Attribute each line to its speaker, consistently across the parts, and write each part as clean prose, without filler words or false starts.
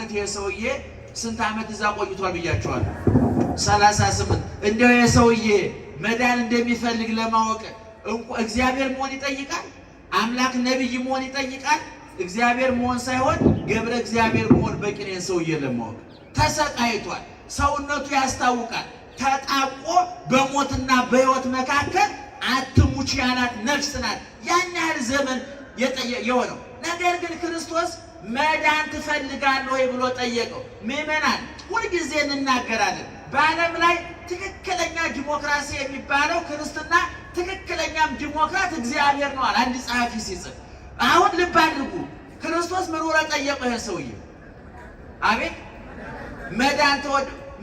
Speaker 1: ዓመት የሰውዬ ስንት ዓመት እዛ ቆይቷል ብያቸዋል? 38 እንደው የሰውዬ መዳን እንደሚፈልግ ለማወቅ እግዚአብሔር መሆን ይጠይቃል? አምላክ ነብይ መሆን ይጠይቃል? እግዚአብሔር መሆን ሳይሆን ገብረ እግዚአብሔር መሆን በቂ ነው። ሰውዬ ለማወቅ ተሰቃይቷል። ሰውነቱ ያስታውቃል። ተጣቆ በሞትና በሕይወት መካከል አትሙች ያላት ነፍስ ናት። ያን ያህል ዘመን የሆነው ነገር ግን ክርስቶስ መዳን ትፈልጋለህ ወይ ብሎ ጠየቀው። ምዕመናን ሁልጊዜ እንናገራለን። በዓለም ላይ ትክክለኛ ዲሞክራሲ የሚባለው ክርስትና፣ ትክክለኛም ዲሞክራት እግዚአብሔር ነው አለ አንድ ጸሐፊ ሲጽፍ። አሁን ልብ አድርጉ። ክርስቶስ ምን ብሎ ጠየቀው? ይሄን ሰውዬ አቤት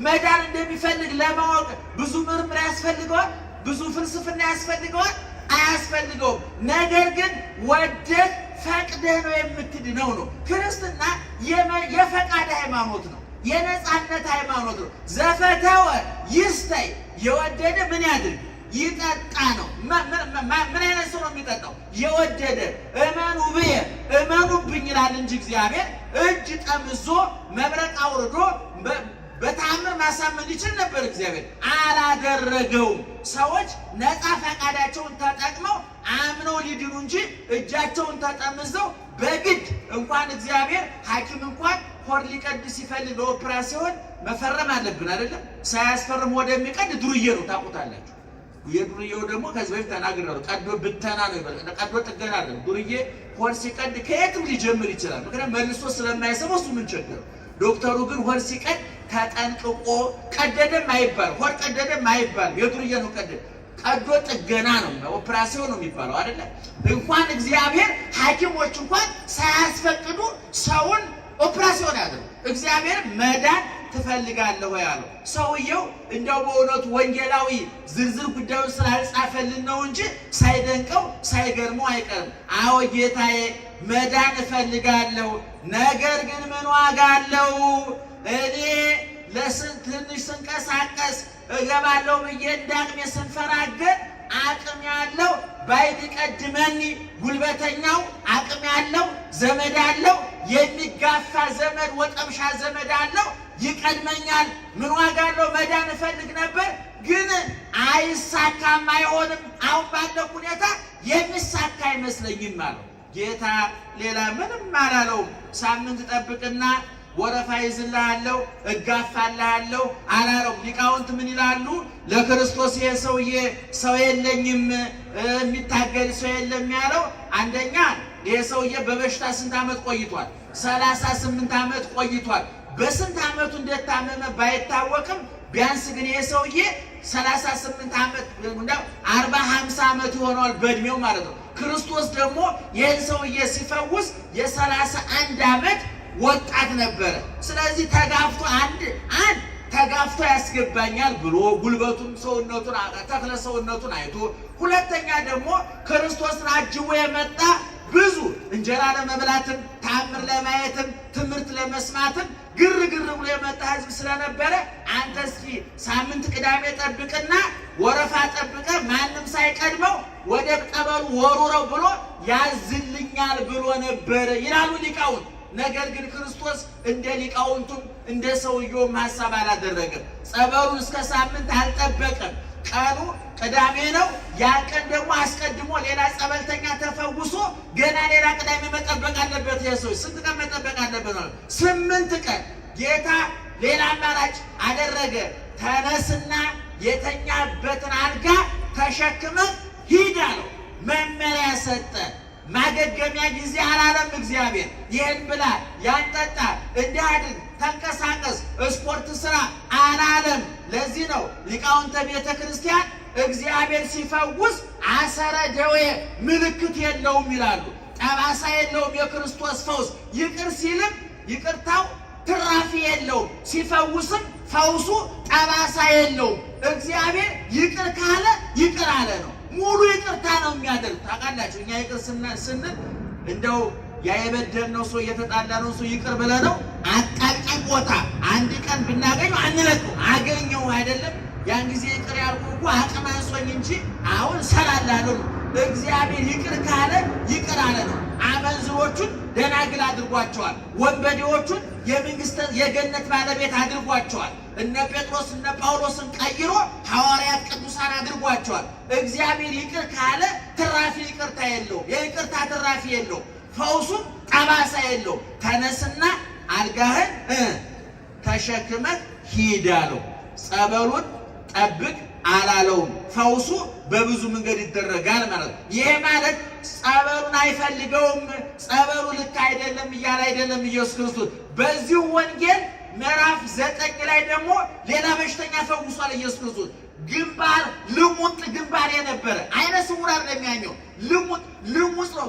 Speaker 1: መዳን እንደሚፈልግ ለማወቅ ብዙ ምርምር ያስፈልገዋል? ብዙ ፍልስፍና ያስፈልገዋል? አያስፈልገውም። ነገር ግን ወደህ ፈቅደህ ነው የምትድነው ነው። ክርስትና የፈቃድ ሃይማኖት ነው። የነጻነት ሃይማኖት ነው። ዘፈተወ ይስተይ፣ የወደደ ምን ያድርግ? ይጠጣ ነው። ምን አይነት ሰው ነው የሚጠጣው? የወደደ። እመኑ ብየ እመኑብኝ ይላል እንጂ እግዚአብሔር እጅ ጠምዞ መብረቅ አውርዶ በተአምር ማሳመን ይችል ነበር። እግዚአብሔር አላደረገውም። ሰዎች ነፃ ፈቃዳቸውን ተጠቅመው አምነው ሊድኑ እንጂ እጃቸውን ተጠምዘው በግድ እንኳን እግዚአብሔር ሐኪም እንኳን ሆድ ሊቀድስ ሲፈልግ ለኦፕራሲዮን መፈረም አለብን አይደለም? ሳያስፈርም ወደሚቀድ ዱርዬ ነው። ታውቁታላችሁ። የዱርዬው ደግሞ ከዚህ በፊት ተናግሬያለሁ። ቀዶ ብተና ነው ይባላል። ቀዶ ጥገና አይደለም። ዱርዬ ሆድ ሲቀድ ከየትም ሊጀምር ይችላል። ምክንያቱም መልሶ ስለማይሰማው እሱ ምን ቸገረው? ዶክተሩ ግን ሆድ ሲቀድ ተጠንቅቆ ቀደደም አይባልም። ሆድ ቀደደም አይባልም። የዱርዬ ነው ቀዶ ጥገና ነው፣ ኦፕራሲዮን ነው የሚባለው አይደለ? እንኳን እግዚአብሔር ሐኪሞች እንኳን ሳያስፈቅዱ ሰውን ኦፕራሲዮን ያደርጉ። እግዚአብሔር መዳን ትፈልጋለህ ወይ አለው። ሰውየው እንደው በእውነቱ ወንጌላዊ ዝርዝር ጉዳዩን ስላልጻፈልን ነው እንጂ ሳይደንቀው ሳይገርመው አይቀርም። አዎ ጌታዬ መዳን እፈልጋለሁ፣ ነገር ግን ምን ዋጋ አለው? እኔ ትንሽ ስንቀሳቀስ እገባለሁ ብዬ እንዳቅሜ ስንፈራገጥ አቅም ያለው ባይድ ቀድመኒ፣ ጉልበተኛው አቅም ያለው ዘመድ አለው፣ የሚጋፋ ዘመድ ወጠምሻ ዘመድ አለው፣ ይቀድመኛል። ምን ዋጋ አለው? መዳን እፈልግ ነበር ግን አይሳካም፣ አይሆንም። አሁን ባለው ሁኔታ የሚሳካ አይመስለኝም አለው። ጌታ ሌላ ምንም አላለውም። ሳምንት ጠብቅና ወረፋ ይዝልሃለሁ፣ እጋፋልሃለሁ አላለው። ሊቃውንት ምን ይላሉ? ለክርስቶስ ይሄ ሰውዬ ሰው የለኝም የሚታገል ሰው የለም ያለው፣ አንደኛ ይሄ ሰውዬ በበሽታ ስንት ዓመት ቆይቷል? 38 ዓመት ቆይቷል። በስንት ዓመቱ እንደታመመ ባይታወቅም ቢያንስ ግን ይሄ ሰውዬ 38 ዓመት 40-50 ዓመት ይሆነዋል በእድሜው ማለት ነው። ክርስቶስ ደግሞ ይህን ሰውዬ ሲፈውስ የ31 ዓመት ወጣት ነበረ። ስለዚህ ተጋፍቶ ተጋፍቶ ያስገባኛል ብሎ ጉልበቱን ሰውነቱን ተክለ ሰውነቱን አይቶ፣ ሁለተኛ ደግሞ ክርስቶስን አጅቦ የመጣ ብዙ እንጀራ ለመብላትም ተአምር ለማየትም ትምህርት ለመስማትም ግርግር ብሎ የመጣ ሕዝብ ስለነበረ አንተ እስኪ ሳምንት ቅዳሜ ጠብቅና ወረፋ ጠብቀ ማንም ሳይቀድመው ወደ ጠበሉ ወሩረው ብሎ ያዝልኛል ብሎ ነበር ይላሉ ሊቃውንት። ነገር ግን ክርስቶስ እንደ ሊቃውንቱም እንደ ሰውየውም ሐሳብ አላደረገም። ጸበሉን እስከ ሳምንት አልጠበቀም። ቀኑ ቅዳሜ ነው። ያ ቀን ደግሞ አስቀድሞ ሌላ ጸበልተኛ ተፈውሶ ገና ሌላ ቅዳሜ መጠበቅ አለበት። የሰው ስንት ቀን መጠበቅ አለበት? 8 ቀን። ጌታ ሌላ አማራጭ አደረገ። ተነስና የተኛበትን አልጋ ተሸክመ ሂድ አለው። መመሪያ ሰጠ። ማገገሚያ ጊዜ አላለም እግዚአብሔር። ይህን ብላ፣ ያን ጠጣ፣ እንዲህ አድርግ፣ ተንቀሳቀስ፣ ስፖርት ስራ አላለም። ለዚህ ነው ሊቃውንተ ቤተ ክርስቲያን እግዚአብሔር ሲፈውስ አሰረ ደዌ ምልክት የለውም ይላሉ። ጠባሳ የለውም የክርስቶስ ፈውስ። ይቅር ሲልም ይቅርታው ትራፊ የለውም። ሲፈውስም ፈውሱ ጠባሳ የለውም። እግዚአብሔር ይቅር ካለ ይቅር አለ ነው። ሙሉ ይቅርታ ነው የሚያደርግ። ታውቃላችሁ እኛ ይቅር ስንል እንደው ያ የበደልነው ሰው የተጣላነው ሰው ይቅር ብለነው አቃቃይ ቦታ አንድ ቀን ብናገኘው አንለቅም። አገኘው አይደለም ያን ጊዜ ይቅር ያልኩ እኮ አቅም አንሶኝ እንጂ አሁን ሰላላለሁ። እግዚአብሔር ይቅር ካለ ይቅር አለ ነው። አመንዝሮቹን ደናግል አድርጓቸዋል። ወንበዴዎቹን የመንግስት የገነት ባለቤት አድርጓቸዋል። እነ ጴጥሮስ እነ ጳውሎስን ቀይሮ ሐዋርያት ቅዱሳን አድርጓቸዋል። እግዚአብሔር ይቅር ካለ ትራፊ ይቅርታ የለውም። የይቅርታ ትራፊ የለውም። ፈውሱም ጠባሳ የለውም። ተነስና አልጋህን ተሸክመህ ሂድ አለው። ጸበሉን ጠብቅ አላለውም። ፈውሱ በብዙ መንገድ ይደረጋል ማለት ነው። ይሄ ማለት ጸበሉን አይፈልገውም፣ ጸበሉ ልክ አይደለም እያለ አይደለም ኢየሱስ ክርስቶስ። በዚሁ ወንጌል ምዕራፍ 9 ላይ ደግሞ ሌላ በሽተኛ ፈውሷል ኢየሱስ ክርስቶስ። ግንባር ልሙጥ ግንባር የነበረ አይነ ስውር አይደለም የሚያኘው ልሙጥ ነው፣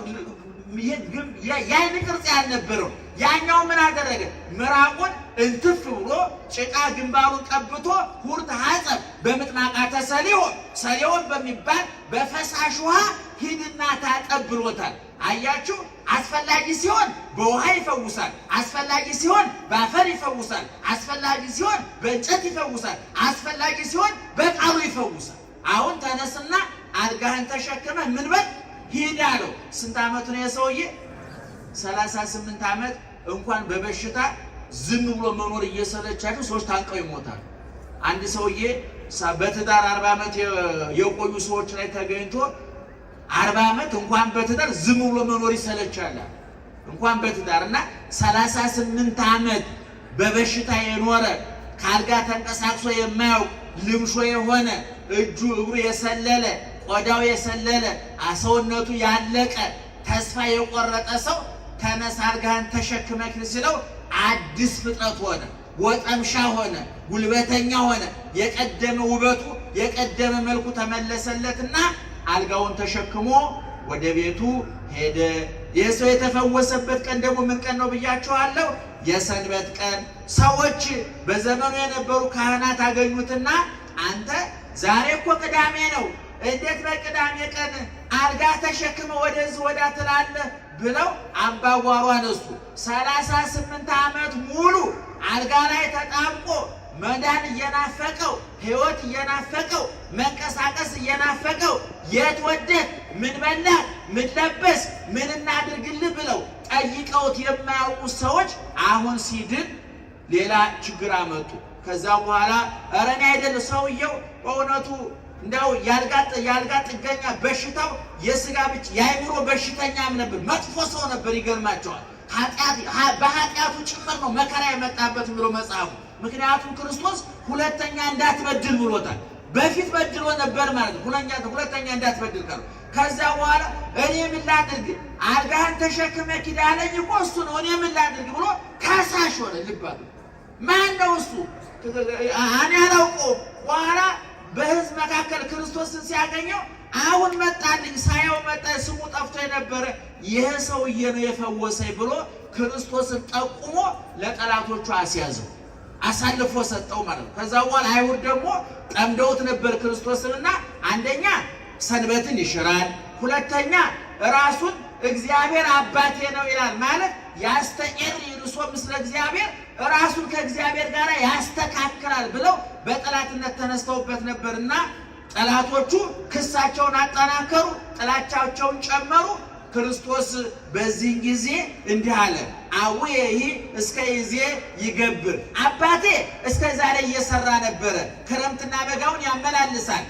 Speaker 1: የዓይን ቅርጽ ያልነበረው ያኛው ምን አደረገ? ምራቁን እንትፍ ብሎ ጭቃ ግንባሩን ቀብቶ ሁርት ሐጸብ በምጥማቃተ ሰሊሆም በሚባል በፈሳሽ ውሃ ሂድና ታጠብ ብሎታል። አያችሁ፣ አስፈላጊ ሲሆን በውሃ ይፈውሳል፣ አስፈላጊ ሲሆን በአፈር ይፈውሳል፣ አስፈላጊ ሲሆን በእንጨት ይፈውሳል፣ አስፈላጊ ሲሆን በቃሉ ይፈውሳል። አሁን ተነስና አልጋህን ተሸክመህ ምን በል ሂድ አለው። ስንት ዓመቱ ነው የሰውዬ? 38 ዓመት። እንኳን በበሽታ ዝም ብሎ መኖር እየሰለቻቸው ሰዎች ታንቀው ይሞታል። አንድ ሰውዬ በትዳር 40 ዓመት የቆዩ ሰዎች ላይ ተገኝቶ 40 ዓመት እንኳን በትዳር ዝም ብሎ መኖር ይሰለቻል። እንኳን በትዳርና 38 ዓመት በበሽታ የኖረ ካልጋ ተንቀሳቅሶ የማያውቅ ልምሾ የሆነ እጁ እግሩ የሰለለ ቆዳው የሰለለ ሰውነቱ ያለቀ ተስፋ የቆረጠ ሰው ተነስ አልጋህን ተሸክመህ ሲለው አዲስ ፍጥረት ሆነ፣ ወጠምሻ ሆነ፣ ጉልበተኛ ሆነ። የቀደመ ውበቱ የቀደመ መልኩ ተመለሰለትና አልጋውን ተሸክሞ ወደ ቤቱ ሄደ። ይህ ሰው የተፈወሰበት ቀን ደግሞ ምን ቀን ነው ብያቸዋለሁ? የሰንበት ቀን። ሰዎች በዘመኑ የነበሩ ካህናት አገኙትና አንተ ዛሬ እኮ ቅዳሜ ነው፣ እንዴት በቅዳሜ ቀን አልጋ ተሸክመ ወደዚህ ወዳ ትላለህ ብለው አምባጓሮ አነሱ። 38 ዓመት ሙሉ አልጋ ላይ ተጣብቆ መዳን እየናፈቀው ሕይወት እየናፈቀው መንቀሳቀስ እየናፈቀው የት ወደህ ምን በላህ ምን ለበስ ምን እናድርግልህ ብለው ጠይቀውት የማያውቁ ሰዎች አሁን ሲድን ሌላ ችግር አመጡ። ከዛ በኋላ ኧረ እኔ አይደል ሰውየው በእውነቱ እንደው ያልጋ ጥገኛ በሽታው የሥጋ ብቻ የአእምሮ በሽተኛም ነበር፣ መጥፎ ሰው ነበር። ይገርማቸዋል። በኃጢአቱ ጭምር ነው መከራ የመጣበት ብሎ መጽሐፉ። ምክንያቱም ክርስቶስ ሁለተኛ እንዳትበድል ብሎታል። በፊት በድሎ ነበር ማለት ነው። ሁለተኛ እንዳትበድል ቀሩ። ከዛ በኋላ እኔ ምን ላድርግ አልጋህን ተሸክመህ ሂድ አለኝ እኮ እሱ ነው። እኔ ምን ላድርግ ብሎ ከሳሽ ሆነ። ልባሉ ማን ነው እሱ? እኔ አላውቀውም። በኋላ በሕዝብ መካከል ክርስቶስን ሲያገኘው አሁን መጣልኝ፣ ሳያው መጣ፣ ስሙ ጠፍቶ የነበረ ይህ ሰውዬ ነው የፈወሰኝ ብሎ ክርስቶስን ጠቁሞ ለጠላቶቹ አስያዘው፣ አሳልፎ ሰጠው ማለት ነው። ከዛ በኋላ አይሁድ ደግሞ ጠምደውት ነበር ክርስቶስንና አንደኛ ሰንበትን ይሽራል፣ ሁለተኛ ራሱን እግዚአብሔር አባቴ ነው ይላል ማለት ያስተኤር ይርሶ ምስለ እግዚአብሔር ራሱን ከእግዚአብሔር ጋር ያስተካክላል ብለው በጠላትነት ተነስተውበት ነበርና ጠላቶቹ ክሳቸውን አጠናከሩ፣ ጥላቻቸውን ጨመሩ። ክርስቶስ በዚህ ጊዜ እንዲህ አለ፣ አቡዬ እስከ ይዜ ይገብር፣ አባቴ እስከ ዛሬ እየሰራ ነበረ። ክረምትና በጋውን ያመላልሳል፣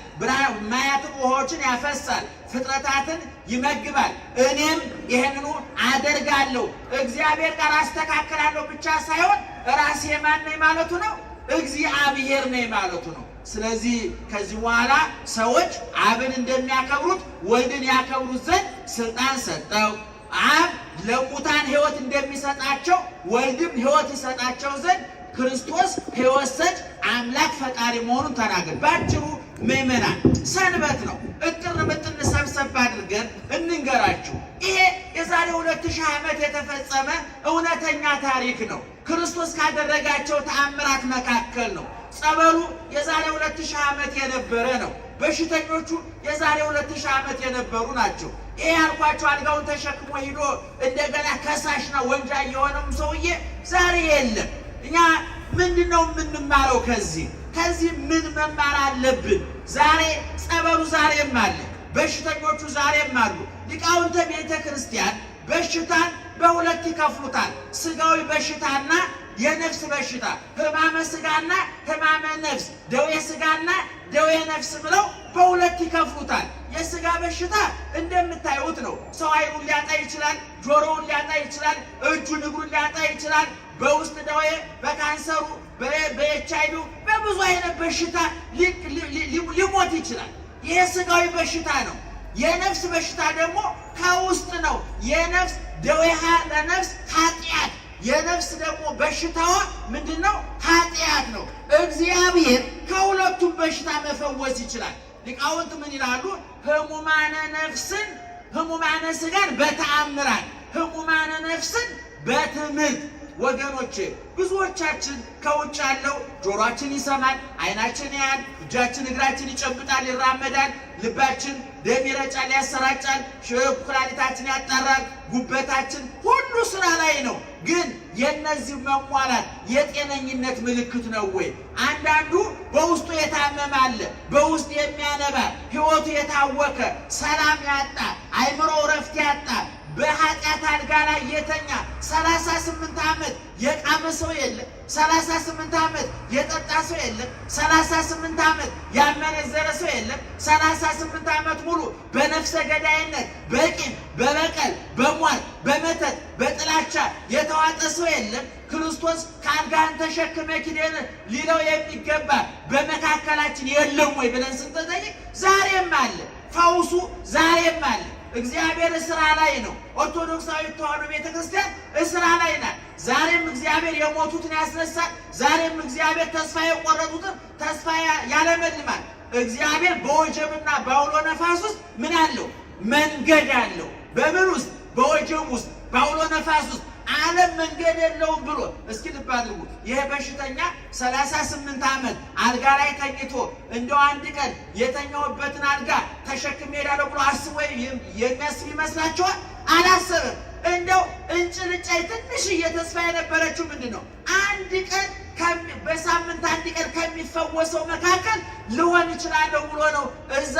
Speaker 1: ማያትን ውሃዎችን ያፈሳል፣ ፍጥረታትን ይመግባል። እኔም ይህንኑ አደርጋለሁ። እግዚአብሔር ጋር አስተካክላለሁ ብቻ ሳይሆን ራሴ ማን ነኝ ማለቱ ነው፣ እግዚአብሔር ነኝ ማለቱ ነው። ስለዚህ ከዚህ በኋላ ሰዎች አብን እንደሚያከብሩት ወልድን ያከብሩት ዘንድ ስልጣን ሰጠው። አብ ለሙታን ሕይወት እንደሚሰጣቸው ወልድም ሕይወት ይሰጣቸው ዘንድ ክርስቶስ ሕይወት ሰጭ አምላክ ፈጣሪ መሆኑን ተናገር። ባጭሩ ምእመናን ሰንበት ነው። እጥር ምጥን ሰብሰብ አድርገን እንንገራችሁ። ይሄ የዛሬ 2000 ዓመት የተፈጸመ እውነተኛ ታሪክ ነው። ክርስቶስ ካደረጋቸው ተአምራት መካከል ነው። ጸበሉ የዛሬ 2000 ዓመት የነበረ ነው። በሽተኞቹ የዛሬ 2000 ዓመት የነበሩ ናቸው። ይሄ ያልኳቸው አልጋውን ተሸክሞ ሂዶ እንደገና ከሳሽና ወንጃይ የሆነው ሰውዬ ዛሬ የለም። እኛ ምንድነው የምንማረው? ከዚህ ምን መማር አለብን? ዛሬ ጸበሉ ዛሬም አለ፣ በሽተኞቹ ዛሬም አሉ። ሊቃውንተ ቤተ ክርስቲያን በሽታን በሁለት ይከፍሉታል፣ ስጋዊ በሽታና የነፍስ በሽታ ሕማመ ሥጋና ሕማመ ነፍስ፣ ደዌ ሥጋና ደዌ ነፍስ ብለው በሁለት ይከፍሉታል። የሥጋ በሽታ እንደምታዩት ነው። ሰው ዓይኑን ሊያጣ ይችላል፣ ጆሮውን ሊያጣ ይችላል፣ እጁን እግሩን ሊያጣ ይችላል። በውስጥ ደዌ፣ በካንሰሩ፣ በኤችአይቪ በብዙ አይነት በሽታ ሊሞት ይችላል። ይሄ ሥጋዊ በሽታ ነው። የነፍስ በሽታ ደግሞ ከውስጥ ነው። የነፍስ ደዌሃ ለነፍስ ኃጢአት፣ የነፍስ ደግሞ በሽታዋ ምንድነው? ኃጢአት ነው። እግዚአብሔር ከሁለቱም በሽታ መፈወስ ይችላል። ሊቃውንት ምን ይላሉ? ሕሙማነ ነፍስን ሕሙማነ ሥጋን በተአምራት ሕሙማነ ነፍስን በትምህርት። ወገኖቼ ብዙዎቻችን ከውጭ ያለው ጆሮአችን ይሰማል፣ ዓይናችን ያያል፣ እጃችን እግራችን ይጨብጣል፣ ይራመዳል፣ ልባችን ደም ይረጫል፣ ያሰራጫል፣ ኩላሊታችን ያጣራል፣ ጉበታችን ሁሉ ስራ ላይ ነው። ግን የነዚህ መሟላት የጤነኝነት ምልክት ነው ወይ? አንዳንዱ በውስጡ የታመመ አለ፣ በውስጥ የሚያነባ ሕይወቱ የታወከ ሰላም ያጣ አይምሮ እረፍት ያጣ በኃጢአት አልጋ ላይ የተኛ 38 ዓመት የቃመ ሰው የለም። 38 ዓመት የጠጣ ሰው የለም። 38 ዓመት ያመነዘረ ሰው የለም። 38 ዓመት ሙሉ በነፍሰ ገዳይነት፣ በቂም፣ በበቀል፣ በሟርት፣ በመተት፣ በጥላቻ የተዋጠ ሰው የለም። ክርስቶስ ከአልጋህን ተሸክመ ኪደን ሊለው የሚገባ በመካከላችን የለም ወይ ብለን ስንጠይቅ ዛሬም አለ። ፈውሱ ዛሬም አለ። እግዚአብሔር እስራ ላይ ነው። ኦርቶዶክሳዊ ተዋሕዶ ቤተክርስቲያን እስራ ላይ ናት። ዛሬም እግዚአብሔር የሞቱትን ያስነሳል። ዛሬም እግዚአብሔር ተስፋ የቆረጡትን ተስፋ ያለመልማል። እግዚአብሔር በወጀብና በአውሎ ነፋስ ውስጥ ምን አለው? መንገድ አለው። በምን ውስጥ? በወጀብ ውስጥ፣ በአውሎ ነፋስ ውስጥ። ዓለም መንገድ የለውም ብሎ እስኪ ልብ አድርጉ። ይሄ በሽተኛ 38 ዓመት አልጋ ላይ ተኝቶ እንደው አንድ ቀን የተኛውበትን አልጋ ተሸክሜ እሄዳለሁ ብሎ አስቦ የሚያስብ ይመስላችኋል? አላሰበም። እንደው እንጭልጫይ ትንሽዬ ተስፋ የነበረችው ምንድን ነው? አንድ ቀን በሳምንት አንድ ቀን ከሚፈወሰው መካከል ልሆን እችላለሁ ብሎ ነው እዛ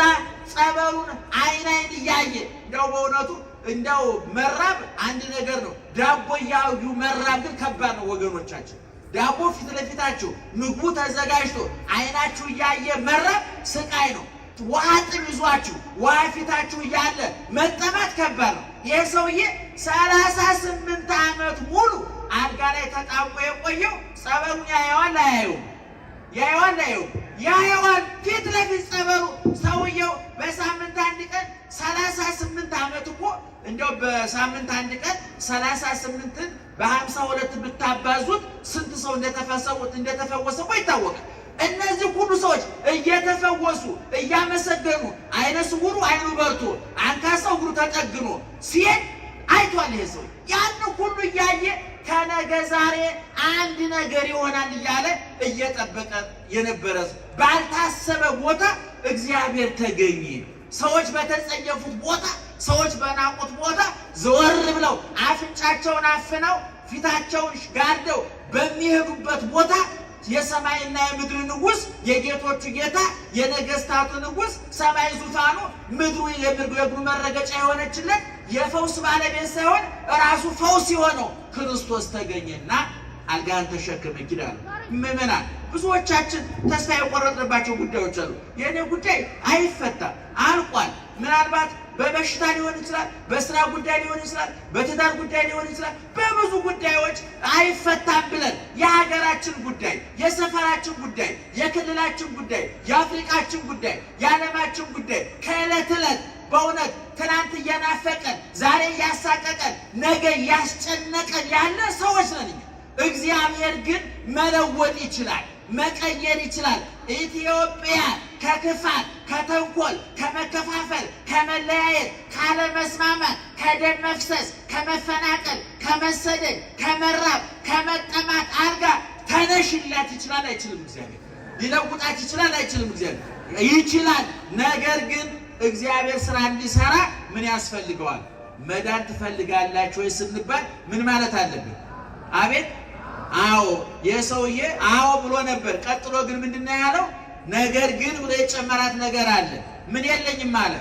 Speaker 1: ጸበሉን አይን እያየ እንደው በእውነቱ እንደው መራብ አንድ ነገር ነው። ዳቦ እያዩ መራብ ግን ከባድ ነው ወገኖቻችን። ዳቦ ፊት ለፊታችሁ ምግቡ ተዘጋጅቶ አይናችሁ እያየ መራብ ስቃይ ነው። ውሃ ጥም ይዟችሁ ውሃ ፊታችሁ እያለ መጠማት ከባድ ነው። ይህ ሰውዬ 38 ዓመት ሙሉ አልጋ ላይ ተጣብቆ የቆየው ጸበሉን ያየዋል አያየውም? ያየዋል አያየውም? ያየዋል። ፊት ለፊት ጸበሉ ሰውየው በሳምንት አንድ ቀን 38 ዓመት እኮ እንደው በሳምንት አንድ ቀን 38ን በ52 ብታባዙት ስንት ሰው እንደተፈወሰ እኮ ይታወቃል። እነዚህ ሁሉ ሰዎች እየተፈወሱ እያመሰገኑ አይነ ስውሩ አይኑ በርቶ አንካሳው እግሩ ተጠግኖ ሲሄድ አይቷል። ይሄ ሰው ያን ሁሉ እያየ ከነገ ዛሬ አንድ ነገር ይሆናል እያለ እየጠበቀ የነበረ ባልታሰበ ቦታ እግዚአብሔር ተገኘ። ሰዎች በተጸየፉት ቦታ፣ ሰዎች በናቁት ቦታ ዘወር ብለው አፍንጫቸውን አፍነው ፊታቸውን ጋርደው በሚሄዱበት ቦታ የሰማይና የምድር ንጉሥ፣ የጌቶቹ ጌታ፣ የነገስታቱ ንጉሥ፣ ሰማይ ዙፋኑ፣ ምድሩ የእግሩ መረገጫ የሆነችለት የፈውስ ባለቤት ሳይሆን ራሱ ፈውስ የሆነው ክርስቶስ ተገኘና አልጋን ተሸከመ ኪዳን። ምዕመናን ብዙዎቻችን ተስፋ የቆረጥንባቸው ጉዳዮች አሉ። የእኔ ጉዳይ አይፈታም፣ አልቋል። ምናልባት በበሽታ ሊሆን ይችላል፣ በስራ ጉዳይ ሊሆን ይችላል፣ በትዳር ጉዳይ ሊሆን ይችላል። በብዙ ጉዳዮች አይፈታም ብለን የሀገራችን ጉዳይ፣ የሰፈራችን ጉዳይ፣ የክልላችን ጉዳይ፣ የአፍሪካችን ጉዳይ፣ የዓለማችን ጉዳይ ከዕለት ዕለት በእውነት ትናንት እየናፈቀን ዛሬ እያሳቀቀን ነገ እያስጨነቀን ያለ ሰዎች ነን እኛ። እግዚአብሔር ግን መለወጥ ይችላል፣ መቀየር ይችላል። ኢትዮጵያ ከክፋት፣ ከተንኮል፣ ከመከፋፈል፣ ከመለያየት፣ ካለመስማማት፣ ከደም መፍሰስ፣ ከመፈናቀል፣ ከመሰደድ፣ ከመራብ፣ ከመጠማት አልጋ ተነሽላት ይችላል አይችልም? እግዚአብሔር ሊለውጣት ይችላል አይችልም? እግዚአብሔር ይችላል። ነገር ግን እግዚአብሔር ስራ እንዲሰራ ምን ያስፈልገዋል? መዳን ትፈልጋላችሁ ወይ ስንባል ምን ማለት አለብን? አቤት አዎ። የሰውዬ አዎ ብሎ ነበር። ቀጥሎ ግን ምንድነው ያለው? ነገር ግን ብሎ የጨመራት ነገር አለ። ምን የለኝም አለ?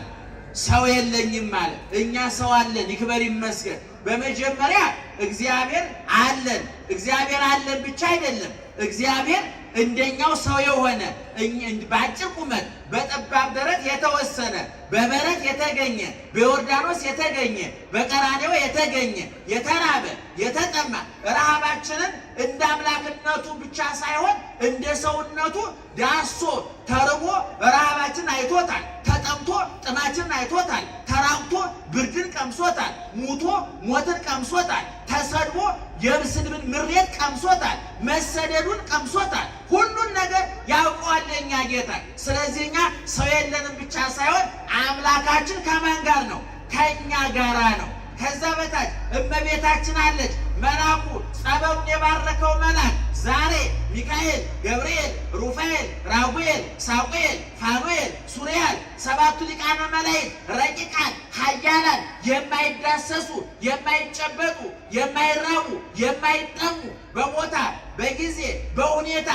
Speaker 1: ሰው የለኝም አለ። እኛ ሰው አለን፣ ይክበር ይመስገን። በመጀመሪያ እግዚአብሔር አለን። እግዚአብሔር አለን ብቻ አይደለም፣ እግዚአብሔር እንደኛው ሰው የሆነ በአጭር ቁመት በጠባብ ደረት የተወሰነ በበረት የተገኘ በዮርዳኖስ የተገኘ በቀራንዮ የተገኘ የተራበ የተጠማ ረሃባችንን እንደ አምላክነቱ ብቻ ሳይሆን እንደ ሰውነቱ ዳሶ ተርቦ ረሃባችን አይቶታል። ተጠምቶ ጥማችን አይቶታል። ተራብቶ ብርድን ቀምሶታል። ሙቶ ሞትን ቀምሶታል። ተሰድቦ የስድብን ምሬት ቀምሶታል። መሰደዱን ቀምሶታል። ሁሉን ነገር ያውቀዋል የኛ ጌታ። ስለዚህ እኛ ሰው የለንም ብቻ ሳይሆን አምላካችን ከማን ጋር ነው? ከኛ ጋራ ነው። ከዛ በታች እመቤታችን አለች። መልአኩ ጸበሉን የባረከው መልአክ ዛሬ ሚካኤል፣ ገብርኤል፣ ሩፋኤል፣ ራጉኤል፣ ሳቁኤል፣ ፋኑኤል፣ ሱሪያል ሰባቱ ሊቃነ መላእክት ረቂቃን ኃያላን የማይዳሰሱ የማይጨበጡ የማይራቡ የማይጠሙ በቦታ በጊዜ በሁኔታ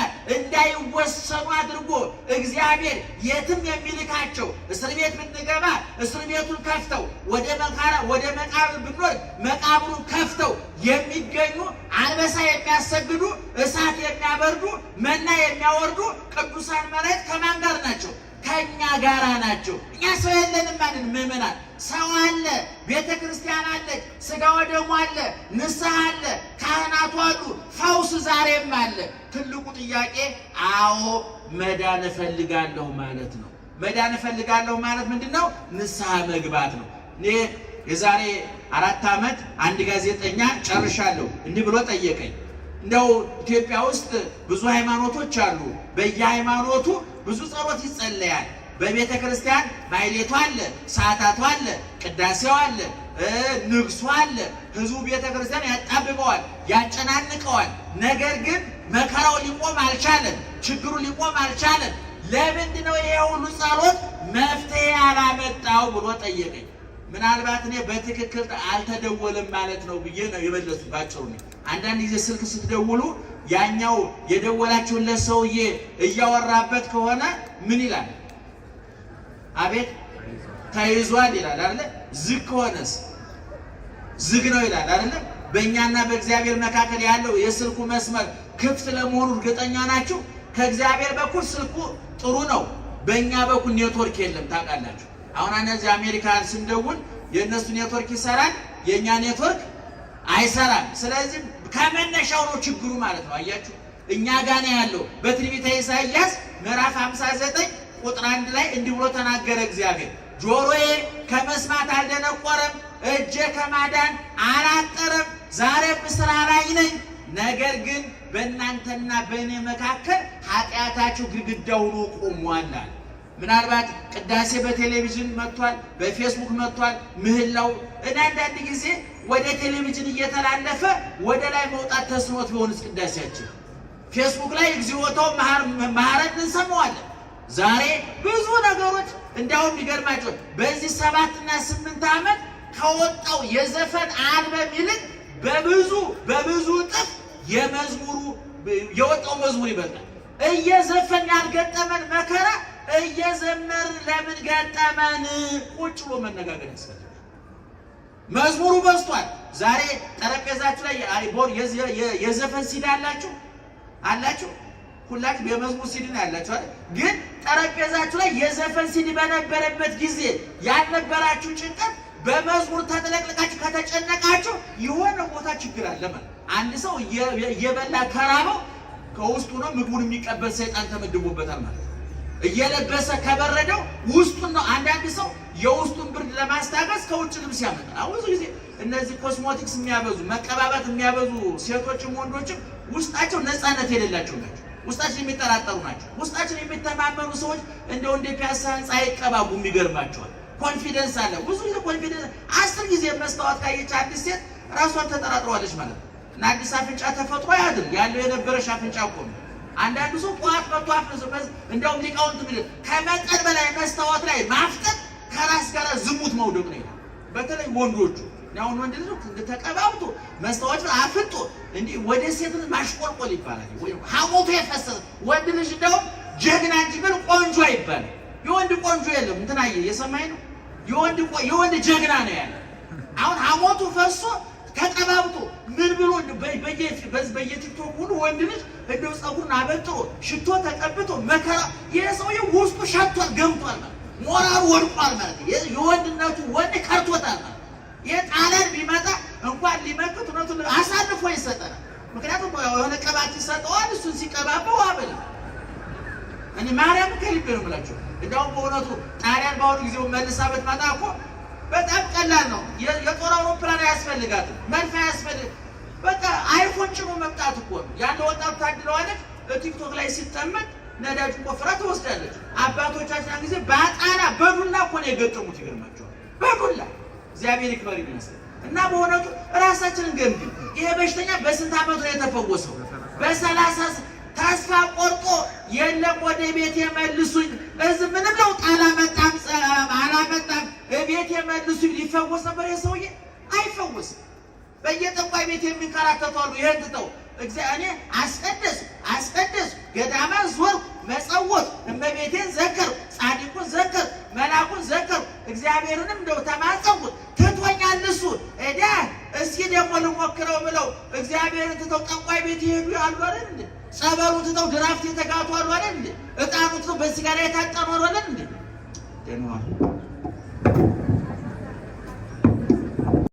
Speaker 1: እንዳይወሰኑ አድርጎ እግዚአብሔር የትም የሚልካቸው እስር ቤት ብንገባ እስር ቤቱን ከፍተው ወደ መቃብር ብንወርድ መቃብሩን ከፍተው የሚገኙ አንበሳ የሚያሰግዱ እሳት የሚያበርዱ መና የሚያወርዱ ቅዱሳን መላእክት ከማን ጋር ናቸው? ከኛ ጋራ ናቸው። እኛ ሰው የለንም ማለት ምእመናን። ሰው አለ፣ ቤተ ክርስቲያን አለች፣ ስጋ ወደሙ አለ፣ ንስሐ አለ፣ ካህናቱ አሉ፣ ፈውስ ዛሬም አለ። ትልቁ ጥያቄ አዎ መዳን እፈልጋለሁ ማለት ነው። መዳን እፈልጋለሁ ማለት ምንድነው? ንስሐ መግባት ነው። እኔ የዛሬ 4 ዓመት አንድ ጋዜጠኛ ጨርሻለሁ እንዲህ ብሎ ጠየቀኝ። እንደው ኢትዮጵያ ውስጥ ብዙ ሃይማኖቶች አሉ። በየሃይማኖቱ ብዙ ጸሎት ይጸለያል። በቤተ ክርስቲያን ማሕሌቱ አለ፣ ሰዓታቱ አለ፣ ቅዳሴው አለ፣ ንግሱ አለ። ህዝቡ ቤተ ክርስቲያን ያጣብቀዋል፣ ያጨናንቀዋል። ነገር ግን መከራው ሊቆም አልቻለም፣ ችግሩ ሊቆም አልቻለም። ለምንድን ነው ይሄ ሁሉ ጸሎት መፍትሄ ያላመጣው ብሎ ጠየቀኝ። ምናልባት እኔ በትክክል አልተደወለም ማለት ነው ብዬ ነው የመለሱት ባጭሩ። አንዳንድ ጊዜ ስልክ ስትደውሉ ያኛው የደወላችሁለት ሰውዬ እያወራበት ከሆነ ምን ይላል? አቤት ተይዟል ይላል አይደል? ዝግ ከሆነስ ዝግ ነው ይላል አይደል? በእኛና በእግዚአብሔር መካከል ያለው የስልኩ መስመር ክፍት ለመሆኑ እርግጠኛ ናችሁ? ከእግዚአብሔር በኩል ስልኩ ጥሩ ነው፣ በእኛ በኩል ኔትወርክ የለም። ታውቃላችሁ፣ አሁን እነዚህ አሜሪካን ስንደውል የእነሱ ኔትወርክ ይሰራል፣ የእኛ ኔትወርክ አይሰራም። ስለዚህ ከመነሻው ነው ችግሩ ማለት ነው። አያችሁ፣ እኛ ጋር ነው ያለው። በትንቢተ ኢሳይያስ ምዕራፍ 59 ቁጥር 1 ላይ እንዲህ ብሎ ተናገረ እግዚአብሔር፣ ጆሮዬ ከመስማት አልደነቆረም፣ እጄ ከማዳን አላጠረም። ዛሬም በሥራ ላይ ነኝ፣ ነገር ግን በእናንተና በእኔ መካከል ኃጢአታችሁ ግድግዳ ሆኖ ቆሟል። ምናልባት ቅዳሴ በቴሌቪዥን መጥቷል፣ በፌስቡክ መጥቷል። ምህላው አንዳንድ ጊዜ ወደ ቴሌቪዥን እየተላለፈ ወደ ላይ መውጣት ተስኖት ቢሆንስ ቅዳሴያችን ፌስቡክ ላይ እግዚኦታው መሐረድ እንሰማዋለን። ዛሬ ብዙ ነገሮች እንዲያውም ይገርማቸው በዚህ 7 እና 8 ዓመት ከወጣው የዘፈን አልበም ይልቅ በብዙ እጥፍ የወጣው መዝሙር ይበልጣል። እየዘፈን ያልገጠመን መከራ እየዘመርን ለምን ገጠመን? ቁጭ ብሎ መነጋገር ያስፈልጋል። መዝሙሩ በዝቷል። ዛሬ ጠረጴዛችሁ ላይ የዘፈን ሲዲ አላችሁ? ሁላችሁ የመዝሙር ሲዲ ነው ያላችሁ አይደል? ግን ጠረጴዛችሁ ላይ የዘፈን ሲዲ በነበረበት ጊዜ ያልነበራችሁ ጭንቀት በመዝሙር ተጠለቅልቃችሁ ከተጨነቃችሁ የሆነ ቦታ ችግር አለ ማለት። አንድ ሰው እየበላ ከራበው ከውስጡ ነው ምግቡን የሚቀበል ሰይጣን ተመድቦበታል ማለት። እየለበሰ ከበረደው ውስጡን ነው። አንዳንድ ሰው የውስጡን ብርድ ለማስታገስ ከውጭ ልብስ ያመጣል። አሁን ብዙ ጊዜ እነዚህ ኮስሞቲክስ የሚያበዙ መቀባባት የሚያበዙ ሴቶችም ወንዶችም ውስጣቸው ነፃነት የሌላቸው ናቸው። ውስጣችን የሚጠራጠሩ ናቸው። ውስጣችን የሚተማመኑ ሰዎች እንደው እንደ ፒያሳ ህንፃ አይቀባቡ። የሚገርማቸዋል ኮንፊደንስ አለ። ብዙ ጊዜ ኮንፊደንስ 10 ጊዜ መስታወት ካየች አዲስ ሴት ራሷን ተጠራጥረዋለች ማለት ነው። እና አዲስ አፍንጫ ተፈጥሮ ያድር ያለው የነበረሽ አፍንጫ እኮ ነው። አንዳንዱ ሰው ቋት መጥቶ አፍንጫ እንደውም ሊቃውንት ምን ከመጠን በላይ መስታወት ላይ ማፍጠጥ ከራስ ጋር ዝሙት መውደቅ ነው ይላል። በተለይ ወንዶቹ ያው ወንድ ልጅ ተቀባብቶ መስታወት አፍጦ እንዲህ ወደ ሴት ማሽቆልቆል ይባላል። ወይ ሐሞቱ የፈሰሰ ወንድ ልጅ እንደውም ጀግና እንጂ ግን ቆንጆ አይባልም። የወንድ ቆንጆ የለም። እንትና የሰማይ ነው የወንድ ጀግና ነው ያለ። አሁን ሐሞቱ ፈሶ ተቀባብቶ ምን ብሎ በየቲክቶክ ሁሉ ወንድ ልጅ እንደው ጸጉሩን አበጥሮ ሽቶ ተቀብቶ መከራ የሰውዬው ውስጡ ሸቷል ገምቷል ማለት ሞራሉ ወድቋል ማለት የወንድነቱ ወንድ ከርቶታል ማለት የጣለን ቢመጣ እንኳን ሊመክት ነው አሳልፎ ይሰጣል። ምክንያቱም የሆነ ቅባት ይሰጠዋል እሱን ሲቀባበው አበል እኔ ማርያም ከልቤ ነው የምላቸው። እንደውም በእውነቱ ጣሊያን በአሁኑ ጊዜው መልሳ ብትመጣ እኮ በጣም ቀላል ነው። የጦር አውሮፕላን አያስፈልጋትም፣ መድፍ አያስፈልግ በቃ አይፎን ጭኖ መምጣት እኮ ነው። ያን ወጣት ታድለዋለች በቲክቶክ ላይ ሲጠመቅ ነዳጅ ቆፍራ ትወስዳለች። አባቶቻችን ጊዜ በአጣና በዱላ እኮ ነው የገጠሙት። ይገርማቸዋል በዱላ እግዚአብሔር ይክበር ይመስል እና በእውነቱ ራሳችንን ገምግም። ይሄ በሽተኛ በስንት ዓመቱ ነው የተፈወሰው? በ30 ተስፋ ቆርጦ የለም ወደ ቤት የመልሱኝ እዚህ ምንም ለውጥ አላመጣም ቤት የመልሱኝ ሊፈወስ ነበር። የሰውዬ አይፈወስም። በየጠንቋይ ቤት የሚንከራተቱ አሉ። ይሄን ትተው እኔ አስቀደሱ ገዳማ ዞር መጸወት እመቤቴን ዘከሩ ጻድቁን ዘከሩ መላኩን ዘከሩ እግዚአብሔርንም እንደው ተማጸውት ትቶኛል እሱ እዳ እስኪ ደግሞ ልሞክረው ብለው እግዚአብሔርን ትተው ጠንቋይ ቤት ይሄዱ ያሉ አይደል እንዴ? ጸበሉን ትተው ድራፍት የተጋቱ አሉ አይደል እንዴ? ዕጣኑን ትተው በሲጋራ የታጠኑ አሉ አይደል እንዴ? ደህና